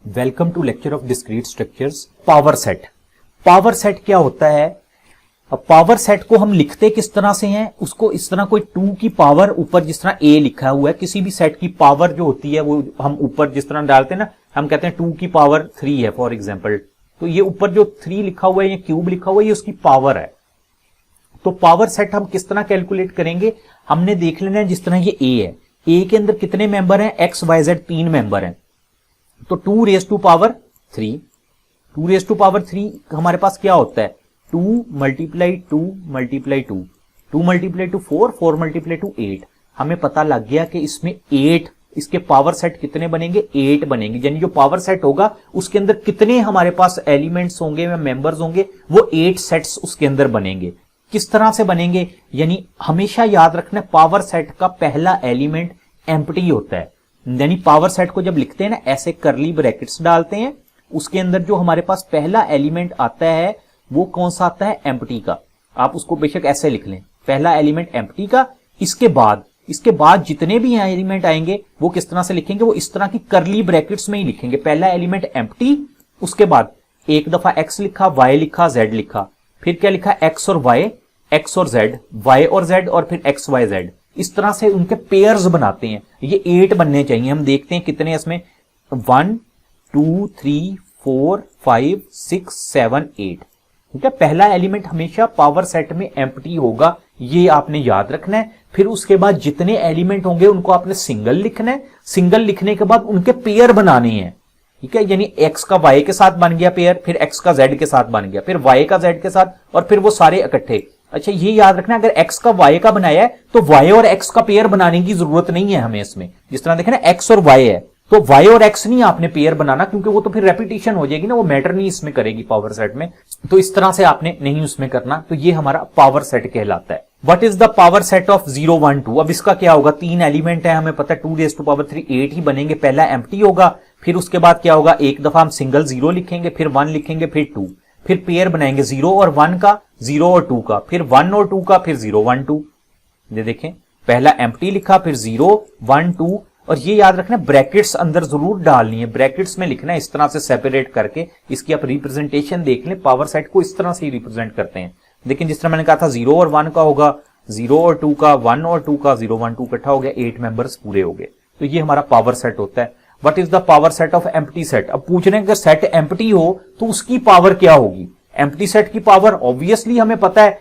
Welcome to lecture of discrete structures. Power set. Power set क्या होता है? अब पावर सेट को हम लिखते किस तरह से हैं, उसको इस तरह कोई 2 की पावर ऊपर जिस तरह a लिखा हुआ है, किसी भी सेट की पावर जो होती है वो हम ऊपर जिस तरह डालते हैं ना, हम कहते हैं 2 की पावर 3 है फॉर एग्जांपल। तो ये ऊपर जो 3 लिखा हुआ है, ये क्यूब लिखा हुआ है, ये उसकी पावर है। तो पावर सेट हम किस तरह कैलकुलेट करेंगे, हमने देख लेना है। जिस तरह ये a है, a के अंदर कितने मेंबर हैं, एक्स वाई जेड 3 मेंबर हैं। तो 2 raise to power 3, 2 raise to power 3 हमारे पास क्या होता है, 2 multiply 2 multiply 2, 2 multiply two 4, 4 multiply two 8। हमें पता लग गया कि इसमें 8, इसके पावर सेट कितने बनेंगे, 8 बनेंगे। यानी जो पावर सेट होगा उसके अंदर कितने हमारे पास एलिमेंट्स होंगे या मेंबर्स होंगे, वो 8 सेट्स उसके अंदर बनेंगे। किस तरह से बनेंगे, यानी हमेशा याद रखना पावर सेट का पहला एलिमेंट एम्प्टी होता है। यानी पावर सेट को जब लिखते हैं ना, ऐसे करली ब्रैकेट्स डालते हैं, उसके अंदर जो हमारे पास पहला एलिमेंट आता है वो कौन सा आता है, एम्प्टी का। आप उसको बेशक ऐसे लिख लें, पहला एलिमेंट एम्प्टी का। इसके बाद जितने भी एलिमेंट आएंगे वो किस तरह से लिखेंगे, वो इस तरह की करली ब्रैकेट्स में ही लिखेंगे। पहला एलिमेंट एम्प्टी, उसके बाद एक दफा एक्स लिखा, वाई लिखा, जेड लिखा, फिर क्या लिखा, एक्स और वाई, एक्स और जेड, वाई और जेड, और फिर एक्स वाई जेड। इस तरह से उनके पेयर्स बनाते हैं। ये 8 बनने चाहिए। हम देखते हैं कितने इसमें, 1 2 3 4 5 6 7 8। ठीक है, पहला एलिमेंट हमेशा पावर सेट में एम्प्टी होगा, ये आपने याद रखना है। फिर उसके बाद जितने एलिमेंट होंगे उनको आपने सिंगल लिखना है। सिंगल लिखने के बाद उनके पेयर बनाने हैं। ठीक है, यानी एक्स का वाई के साथ बन गया पेयर, फिर एक्स का जेड के साथ बन गया, फिर वाई का जेड के साथ, और फिर वो सारे इकट्ठे। अच्छा, ये याद रखना, अगर x का y का बनाया है तो y और x का पेयर बनाने की जरूरत नहीं है हमें इसमें। जिस तरह देखें ना, x और y है तो y और x नहीं आपने पेयर बनाना, क्योंकि वो तो फिर रेपिटेशन हो जाएगी ना, वो मैटर नहीं इसमें करेगी पावर सेट में। तो इस तरह से आपने नहीं उसमें करना। तो ये हमारा पावर सेट कहलाता है। What is the power set of 0 1 2? अब इसका क्या होगा, 3 एलिमेंट है, हमें पता है 2 रेज टू पावर 3 8 ही बनेंगे। पहला एम्प्टी होगा, फिर उसके बाद क्या होगा, एक दफा हम सिंगल 0 लिखेंगे, फिर 1 लिखेंगे, फिर 2, फिर पेयर बनाएंगे 0 और 1 का, 0 और 2 का, फिर 1 और 2 का, फिर 0 1 2। ये देखें, पहला एम्प्टी लिखा, फिर 0 1 2। और ये याद रखना, ब्रैकेट्स अंदर जरूर डालनी है, ब्रैकेट्स में लिखना है इस तरह से सेपरेट करके। इसकी आप रिप्रेजेंटेशन देख लें, पावर सेट को इस तरह से ही रिप्रेजेंट करते हैं। लेकिन जिस तरह मैंने कहा था 0 और 1 का होगा, 0 और 2 का, 1 और 2 का, 0 1 2 इकट्ठा हो गया, 8 मेंबर्स पूरे हो गए। तो ये हमारा पावर सेट होता है। What is the power set of empty set? अब पूछ रहे हैं अगर सेट एम्प्टी हो तो उसकी पावर क्या होगी। एम्प्टी सेट की पावर ऑब्वियसली हमें पता है,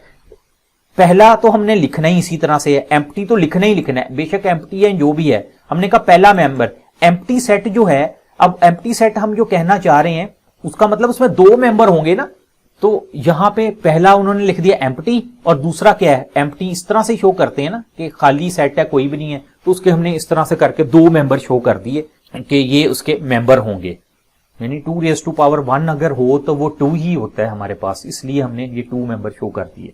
पहला तो हमने लिखना ही इसी तरह से है, एम्प्टी तो लिखना ही लिखना है, बेशक एम्प्टी है जो भी है। हमने कहा पहला मेंबर एम्प्टी सेट जो है। अब एम्प्टी सेट हम जो कहना चाह रहे हैं उसका मतलब उसमें 2 मेंबर होंगे ना। तो यहां पे पहला उन्होंने लिख दिया एम्प्टी, और दूसरा क्या है, एम्प्टी। इस तरह से शो करते हैं ना कि खाली सेट है, कोई भी नहीं है, तो उसके हमने इस तरह से करके 2 मेंबर शो कर दिए कि ये उसके मेंबर होंगे। यानी 2 रेज टू पावर 1 अगर हो तो वो 2 ही होता है हमारे पास, इसलिए हमने ये 2 मेंबर शो कर दिए।